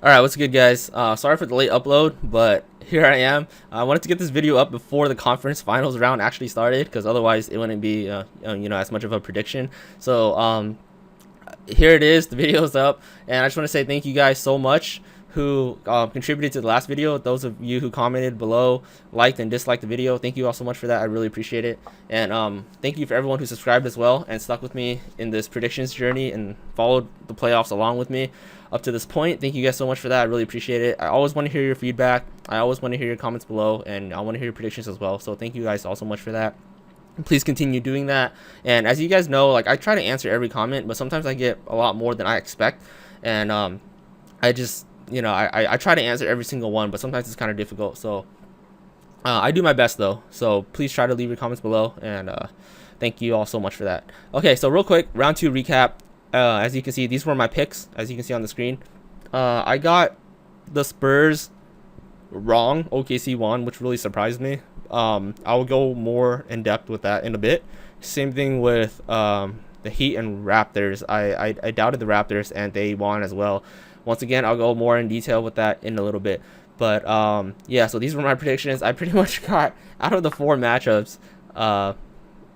Alright, what's good, guys? Sorry for the late upload, but here I am. I wanted to get this video up before the conference finals round actually started, because otherwise it wouldn't be as much of a prediction. So here it is. The video's up, and I just want to say thank you guys so much who contributed to the last video. Those of you who commented below, liked and disliked the video, thank you all so much for that. I really appreciate it. And thank you for everyone who subscribed as well and stuck with me in this predictions journey and followed the playoffs along with me up to this point. Thank you guys so much for that. I really appreciate it. I always want to hear your feedback. I always want to hear your comments below, and I want to hear your predictions as well. So thank you guys all so much for that. Please continue doing that. And as you guys know, like, I try to answer every comment, but sometimes I get a lot more than I expect. And I just, I try to answer every single one, but sometimes it's kind of difficult. So I do my best though. So please try to leave your comments below, and thank you all so much for that. Okay, so real quick, round 2 recap. As you can see, these were my picks, as you can see on the screen. I got the Spurs wrong. OKC won, which really surprised me. I will go more in depth with that in a bit. Same thing with the Heat and Raptors. I doubted the Raptors, and they won as well. Once again, I'll go more in detail with that in a little bit. But yeah, so these were my predictions. I pretty much got, out of the 4 matchups, I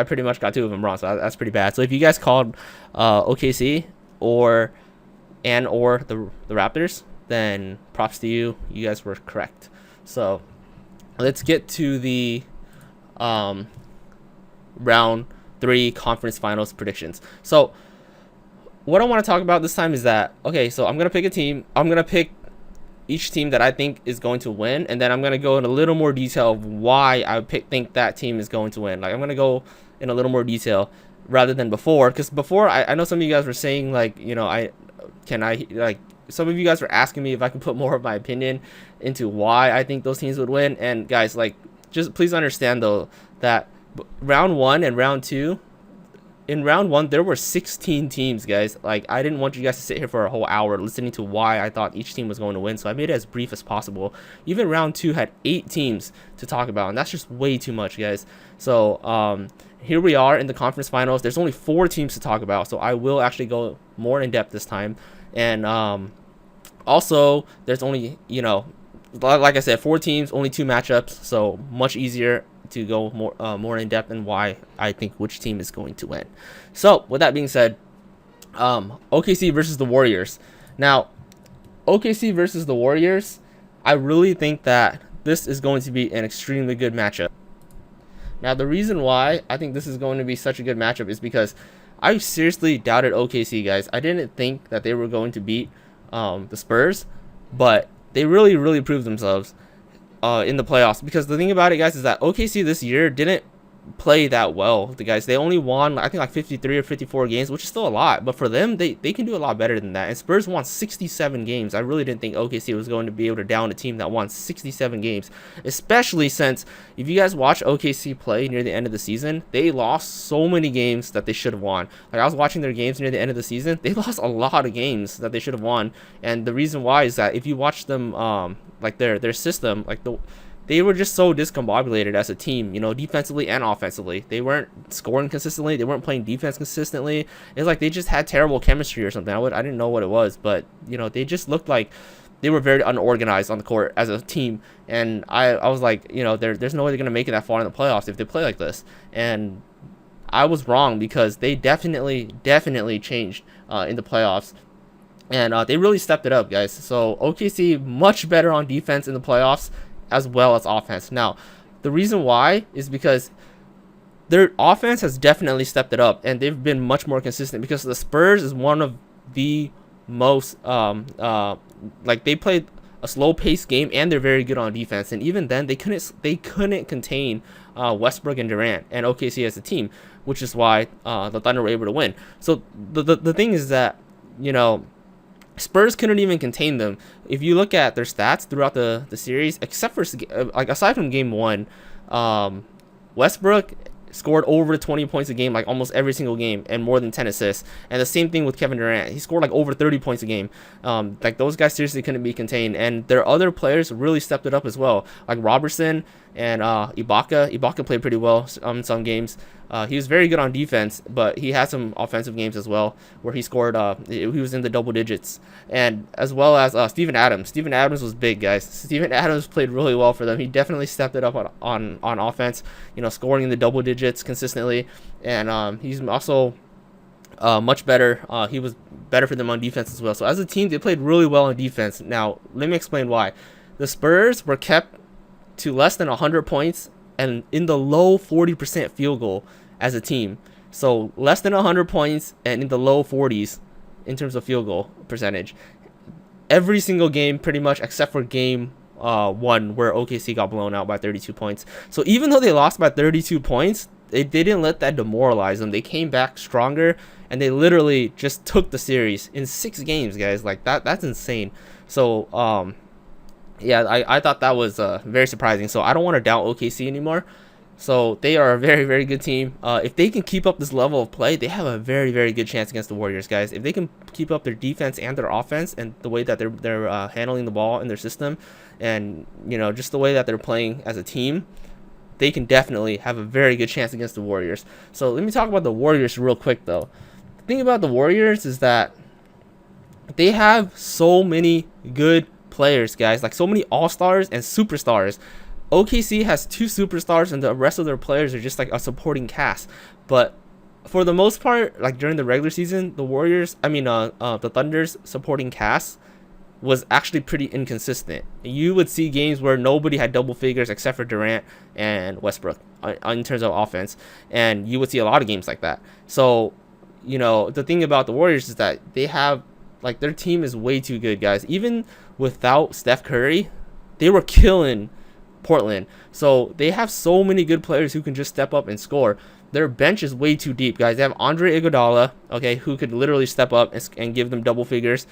pretty much got 2 of them wrong, so that's pretty bad. So if you guys called OKC or the Raptors, then props to you. You guys were correct. So let's get to the round 3 conference finals predictions. So what I want to talk about this time is that, okay, so I'm gonna pick a team. I'm gonna pick each team that I think is going to win, and then I'm gonna go in a little more detail of why I think that team is going to win. Like, I'm gonna go in a little more detail rather than before, because before I know some of you guys were saying, like, some of you guys were asking me if I could put more of my opinion into why I think those teams would win. And guys, like, just please understand though that round 1 and round 2, in round 1 there were 16 teams, guys. Like, I didn't want you guys to sit here for a whole hour listening to why I thought each team was going to win, so I made it as brief as possible. Even round 2 had 8 teams to talk about, and that's just way too much, guys. So here we are in the conference finals. There's only 4 teams to talk about, so I will actually go more in depth this time. And also, there's only, like I said, 4 teams, only 2 matchups, so much easier to go more in depth in why I think which team is going to win. So with that being said, OKC versus the Warriors. Now, OKC versus the Warriors, I really think that this is going to be an extremely good matchup. Now, the reason why I think this is going to be such a good matchup is because I seriously doubted OKC, guys. I didn't think that they were going to beat the Spurs, but they really proved themselves in the playoffs. Because the thing about it, guys, is that OKC this year didn't play that well. The guys, they only won, I think, like 53 or 54 games, which is still a lot, but for them, they can do a lot better than that. And Spurs won 67 games. I really didn't think OKC was going to be able to down a team that won 67 games, especially since if you guys watch OKC play near the end of the season, they lost so many games that they should have won. Like, I was watching their games near the end of the season, they lost a lot of games that they should have won. And the reason why is that if you watch them, like their system, like they were just so discombobulated as a team, defensively and offensively. They weren't scoring consistently. They weren't playing defense consistently. It's like they just had terrible chemistry or something. I didn't know what it was, but, they just looked like they were very unorganized on the court as a team. And I was like, there's no way they're going to make it that far in the playoffs if they play like this. And I was wrong, because they definitely changed in the playoffs. And they really stepped it up, guys. So OKC much better on defense in the playoffs, as well as offense. Now, the reason why is because their offense has definitely stepped it up, and they've been much more consistent, because the Spurs is one of the most like, they played a slow-paced game, and they're very good on defense, and even then they couldn't contain Westbrook and Durant and OKC as a team, which is why the Thunder were able to win. So the thing is that, Spurs couldn't even contain them. If you look at their stats throughout the series, except for, like, aside from game 1, Westbrook scored over 20 points a game like almost every single game and more than 10 assists. And the same thing with Kevin Durant. He scored like over 30 points a game. Like those guys seriously couldn't be contained. And their other players really stepped it up as well, like Robertson and Ibaka. Ibaka played pretty well in some games. He was very good on defense, but he had some offensive games as well where he scored. He was in the double digits, and as well as Steven Adams. Steven Adams was big, guys. Steven Adams played really well for them. He definitely stepped it up on offense. Scoring in the double digits consistently, and he's also much better. He was better for them on defense as well. So as a team, they played really well on defense. Now let me explain why. The Spurs were kept to less than 100 points and in the low 40% field goal as a team. So less than 100 points and in the low 40s in terms of field goal percentage. Every single game pretty much except for game 1 where OKC got blown out by 32 points. So even though they lost by 32 points, they didn't let that demoralize them. They came back stronger and they literally just took the series in 6 games, guys. Like that's insane. So yeah, I thought that was very surprising. So I don't want to doubt OKC anymore. So they are a very, very good team. If they can keep up this level of play, they have a very, very good chance against the Warriors, guys. If they can keep up their defense and their offense and the way that they're handling the ball in their system, and just the way that they're playing as a team, they can definitely have a very good chance against the Warriors. So let me talk about the Warriors real quick, though. The thing about the Warriors is that they have so many good players, guys, like so many all-stars and superstars. OKC has 2 superstars and the rest of their players are just like a supporting cast. But for the most part, like during the regular season, the Thunder's supporting cast was actually pretty inconsistent. You would see games where nobody had double figures except for Durant and Westbrook in terms of offense, and you would see a lot of games like that. So the thing about the Warriors is that they have, like, their team is way too good, guys. Even without Steph Curry, they were killing Portland. So they have so many good players who can just step up and score. Their bench is way too deep, guys. They have Andre Iguodala, okay, who could literally step up and give them double figures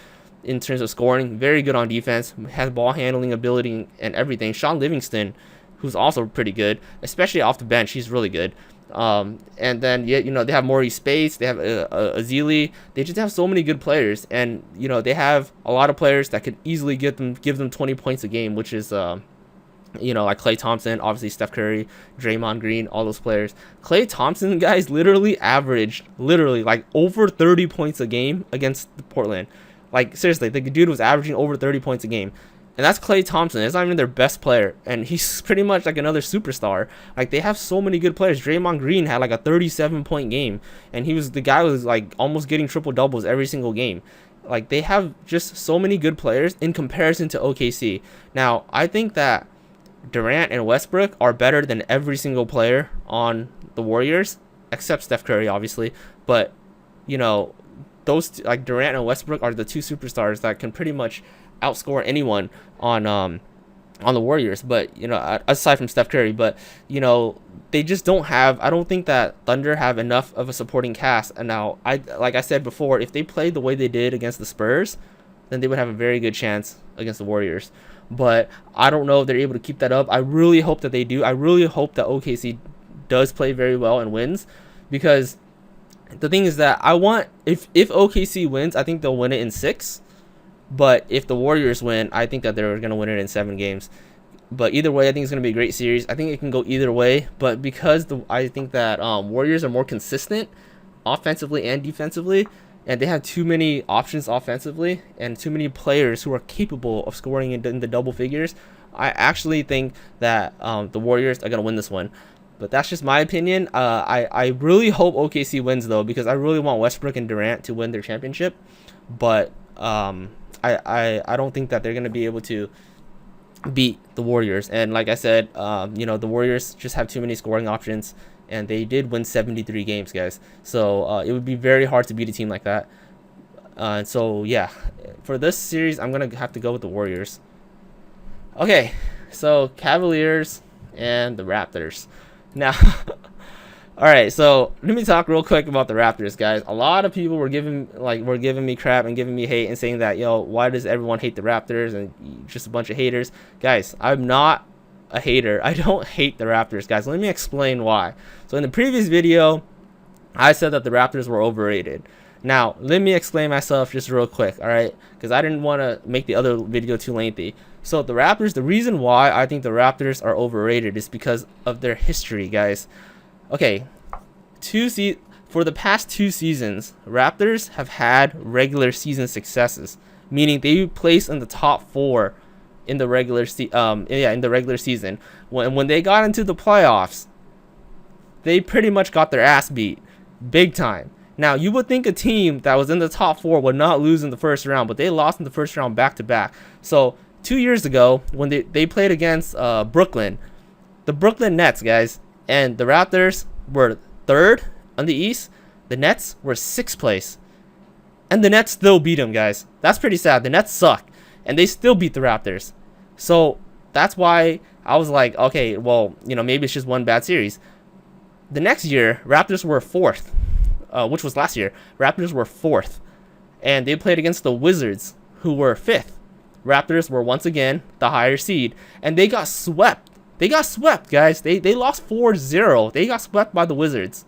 in terms of scoring. Very good on defense, has ball handling ability and everything. Sean Livingston, who's also pretty good, especially off the bench. He's really good. And then they have Maurice Spates, they have Azili. They just have so many good players, and they have a lot of players that could easily give them 20 points a game, which is like Klay Thompson, obviously Steph Curry, Draymond Green, all those players. Klay Thompson, guys, literally averaged like over 30 points a game against Portland. Like seriously, the dude was averaging over 30 points a game. And that's Klay Thompson. It's not even their best player. And he's pretty much like another superstar. Like, they have so many good players. Draymond Green had like a 37-point game. And the guy was like almost getting triple doubles every single game. Like, they have just so many good players in comparison to OKC. Now, I think that Durant and Westbrook are better than every single player on the Warriors, except Steph Curry, obviously. But, those like Durant and Westbrook are the 2 superstars that can pretty much outscore anyone on the Warriors, but aside from Steph Curry. But they just don't have, I don't think that Thunder have enough of a supporting cast. And now, like I said before, if they played the way they did against the Spurs, then they would have a very good chance against the Warriors. But I don't know if they're able to keep that up. I really hope that they do. I really hope that OKC does play very well and wins, because the thing is that if OKC wins, I think they'll win it in 6. But if the Warriors win, I think that they're going to win it in 7 games. But either way, I think it's going to be a great series. I think it can go either way. But because I think that Warriors are more consistent offensively and defensively, and they have too many options offensively and too many players who are capable of scoring in the double figures, I actually think that the Warriors are going to win this one. But that's just my opinion. I really hope OKC wins, though, because I really want Westbrook and Durant to win their championship. But I don't think that they're going to be able to beat the Warriors. And like I said, the Warriors just have too many scoring options, and they did win 73 games, guys. So it would be very hard to beat a team like that. So yeah, for this series, I'm going to have to go with the Warriors. Okay, so Cavaliers and the Raptors. Now, all right, so let me talk real quick about the Raptors, guys. A lot of people were giving me crap and giving me hate and saying that, why does everyone hate the Raptors and just a bunch of haters? Guys, I'm not a hater. I don't hate the Raptors, guys. Let me explain why. So in the previous video, I said that the Raptors were overrated. Now, let me explain myself just real quick, all right? Because I didn't want to make the other video too lengthy. So the Raptors, the reason why I think the Raptors are overrated is because of their history, guys. Okay, for the past 2 seasons, Raptors have had regular season successes, meaning they placed in the top 4 in the regular season. When they got into the playoffs, they pretty much got their ass beat big time. Now, you would think a team that was in the top 4 would not lose in the first round, but they lost in the first round back to back. So 2 years ago, when they played against Brooklyn, the Brooklyn Nets, guys, and the Raptors were 3rd on the East. The Nets were 6th place, and the Nets still beat them, guys. That's pretty sad. The Nets suck, and they still beat the Raptors. So that's why I was like, okay, well, maybe it's just one bad series. The next year, Raptors were 4th. Which was last year. Raptors were 4th, and they played against the Wizards, who were 5th. Raptors were once again the higher seed, and they got swept. They got swept, guys. They lost 4-0. They got swept by the Wizards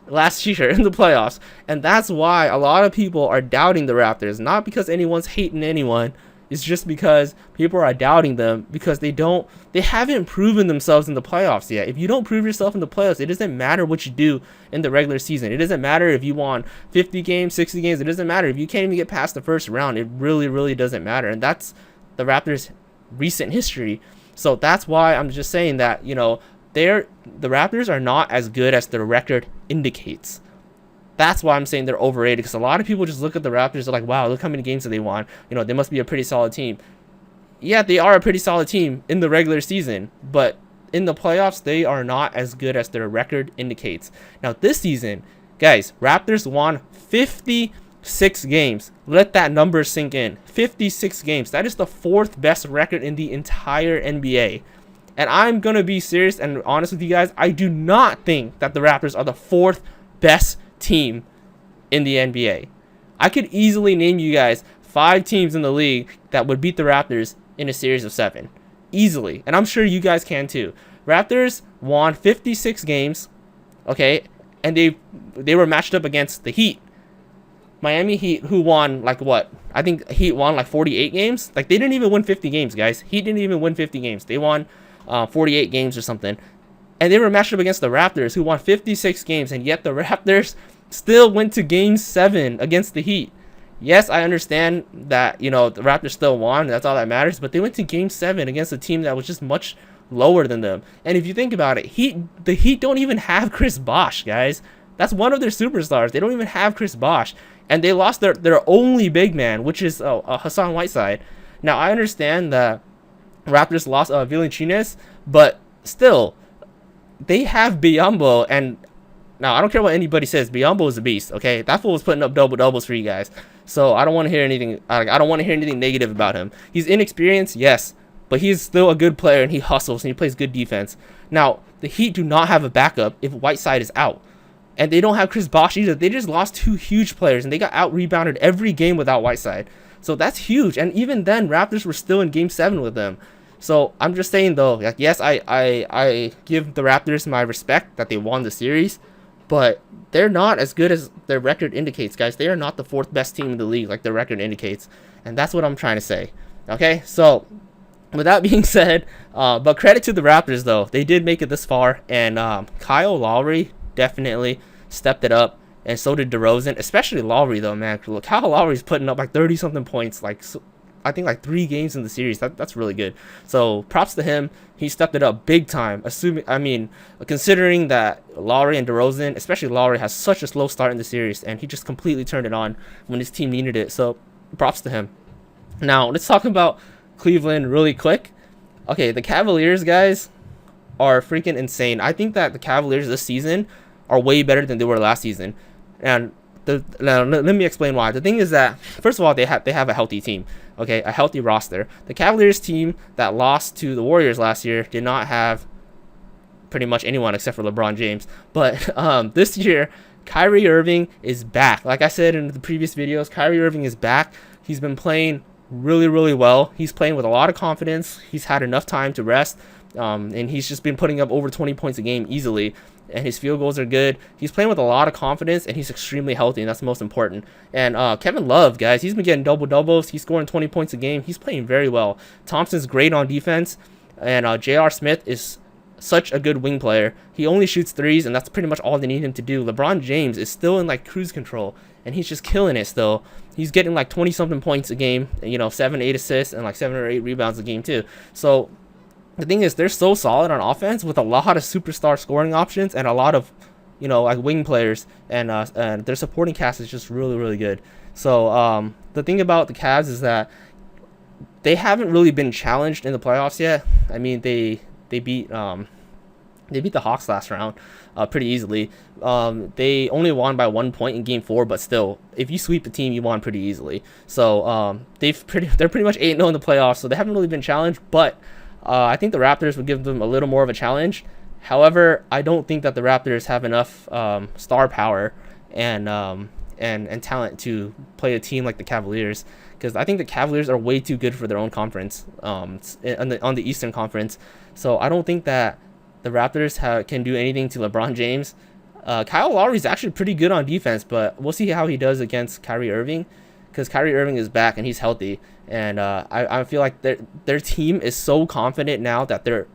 last year in the playoffs, and that's why a lot of people are doubting the Raptors. Not because anyone's hating anyone. It's just because people are doubting them because they haven't proven themselves in the playoffs yet. If you don't prove yourself in the playoffs, it doesn't matter what you do in the regular season. It doesn't matter if you won 50 games, 60 games. It doesn't matter if you can't even get past the first round. It really, really doesn't matter. And that's the Raptors' recent history. So that's why I'm just saying that, the Raptors are not as good as their record indicates. That's why I'm saying they're overrated, because a lot of people just look at the Raptors, they're like, wow, look how many games that they won. They must be a pretty solid team. Yeah, they are a pretty solid team in the regular season, but in the playoffs, they are not as good as their record indicates. Now, this season, guys, Raptors won 56 games. Let that number sink in. 56 games. That is the 4th best record in the entire NBA. And I'm going to be serious and honest with you guys. I do not think that the Raptors are the 4th best team in the NBA. I could easily name you guys 5 teams in the league that would beat the Raptors in a series of 7. Easily. And I'm sure you guys can too. Raptors won 56 games, okay? And they were matched up against the Heat. Miami Heat, who won I think Heat won 48 games. They didn't even win 50 games, guys. Heat didn't even win 50 games. They won 48 games or something. And they were matched up against the Raptors, who won 56 games, and yet the Raptors still went to Game 7 against the Heat. Yes, I understand that, the Raptors still won. That's all that matters. But they went to Game 7 against a team that was just much lower than them. And if you think about it, the Heat don't even have Chris Bosh, guys. That's one of their superstars. They don't even have Chris Bosh. And they lost their only big man, which is Hassan Whiteside. Now, I understand that Raptors lost Valanciunas, but still, they have Biyombo, and now I don't care what anybody says. Biyombo is a beast. Okay, that fool was putting up doubles for you guys. So I don't want to hear anything. I don't want to hear anything negative about him. He's inexperienced, yes, but he's still a good player and he hustles and he plays good defense. Now the Heat do not have a backup if Whiteside is out, and they don't have Chris Bosh either. They just lost 2 huge players and they got out rebounded every game without Whiteside. So that's huge. And even then, Raptors were still in Game 7 with them. So I'm just saying though, yes, I give the Raptors my respect that they won the series, but they're not as good as their record indicates, guys. They are not the 4th best team in the league like their record indicates, and that's what I'm trying to say. Okay, so with that being said, but credit to the Raptors though, they did make it this far, and Kyle Lowry definitely stepped it up, and so did DeRozan, especially Lowry though, man. Look, Kyle Lowry's putting up 30 something points, I think 3 games in the series. That's really good. So props to him. He stepped it up big time. Considering that Lowry and DeRozan, especially Lowry, has such a slow start in the series, and he just completely turned it on when his team needed it. So props to him. Now let's talk about Cleveland really quick. Okay, the Cavaliers, guys, are freaking insane. I think that the Cavaliers this season are way better than they were last season, and now, let me explain why. The thing is that, first of all, they have a healthy team, okay, a healthy roster. The Cavaliers team that lost to the Warriors last year did not have pretty much anyone except for LeBron James. But this year, Kyrie Irving is back. Like I said in the previous videos, Kyrie Irving is back. He's been playing really, really well. He's playing with a lot of confidence. He's had enough time to rest. And he's just been putting up over 20 points a game easily. And his field goals are good. He's playing with a lot of confidence, and he's extremely healthy, and that's the most important. And Kevin Love, guys, he's been getting double-doubles. He's scoring 20 points a game. He's playing very well. Thompson's great on defense, and J.R. Smith is such a good wing player. He only shoots threes, and that's pretty much all they need him to do. LeBron James is still in like cruise control, and he's just killing it still. He's getting like 20-something points a game, 7-8 assists, and like 7 or 8 rebounds a game too. So the thing is, they're so solid on offense with a lot of superstar scoring options and a lot of, like wing players, and their supporting cast is just really, really good. So the thing about the Cavs is that they haven't really been challenged in the playoffs yet. I mean, they beat the Hawks last round pretty easily. They only won by 1 point in Game 4, but still, if you sweep the team, you won pretty easily. So they're pretty much 8-0 in the playoffs, so they haven't really been challenged, but I think the Raptors would give them a little more of a challenge. However, I don't think that the Raptors have enough star power and talent to play a team like the Cavaliers, because I think the Cavaliers are way too good for their own conference, on the Eastern Conference. So I don't think that the Raptors can do anything to LeBron James. Kyle Lowry is actually pretty good on defense, but we'll see how he does against Kyrie Irving, because Kyrie Irving is back and he's healthy. And I feel like their team is so confident now that they're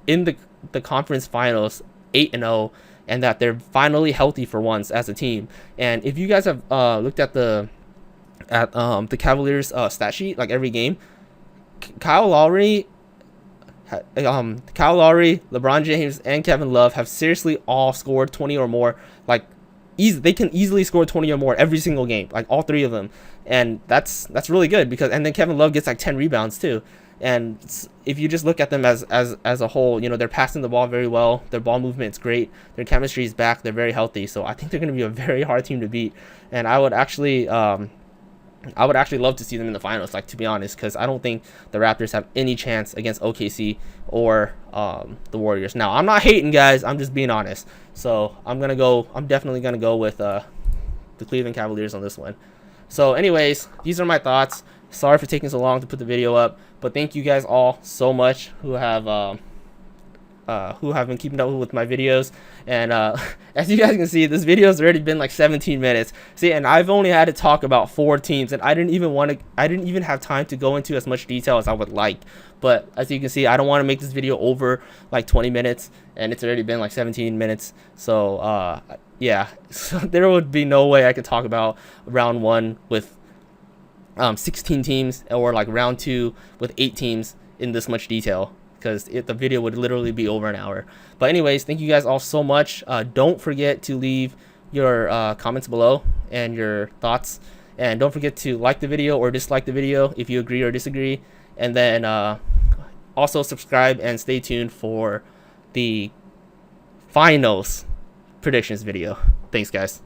in the conference finals 8-0, and that they're finally healthy for once as a team. And if you guys have looked at the Cavaliers stat sheet, like every game, Kyle Lowry, LeBron James, and Kevin Love have seriously all scored 20 or more. Like, they can easily score 20 or more every single game, like all three of them, and that's really good, because and then Kevin Love gets like 10 rebounds too. And if you just look at them as a whole, they're passing the ball very well. Their ball movement's great. Their chemistry is back. They're very healthy. So I think they're going to be a very hard team to beat. And I would actually love to see them in the finals, like, to be honest, because I don't think the Raptors have any chance against OKC or the Warriors. Now, I'm not hating, guys. I'm just being honest. So I'm definitely gonna go with the Cleveland Cavaliers on this one. So anyways, these are my thoughts. Sorry for taking so long to put the video up, but thank you guys all so much who have been keeping up with my videos. And as you guys can see, this video has already been like 17 minutes. See, and I've only had to talk about 4 teams, and I didn't even have time to go into as much detail as I would like. But as you can see, I don't want to make this video over like 20 minutes, and it's already been like 17 minutes. So yeah, so there would be no way I could talk about round 1 with 16 teams, or like round 2 with 8 teams in this much detail, because the video would literally be over an hour. But anyways, thank you guys all so much. Don't forget to leave your comments below and your thoughts, and don't forget to like the video or dislike the video if you agree or disagree. And then also subscribe and stay tuned for the finals predictions video. Thanks, guys.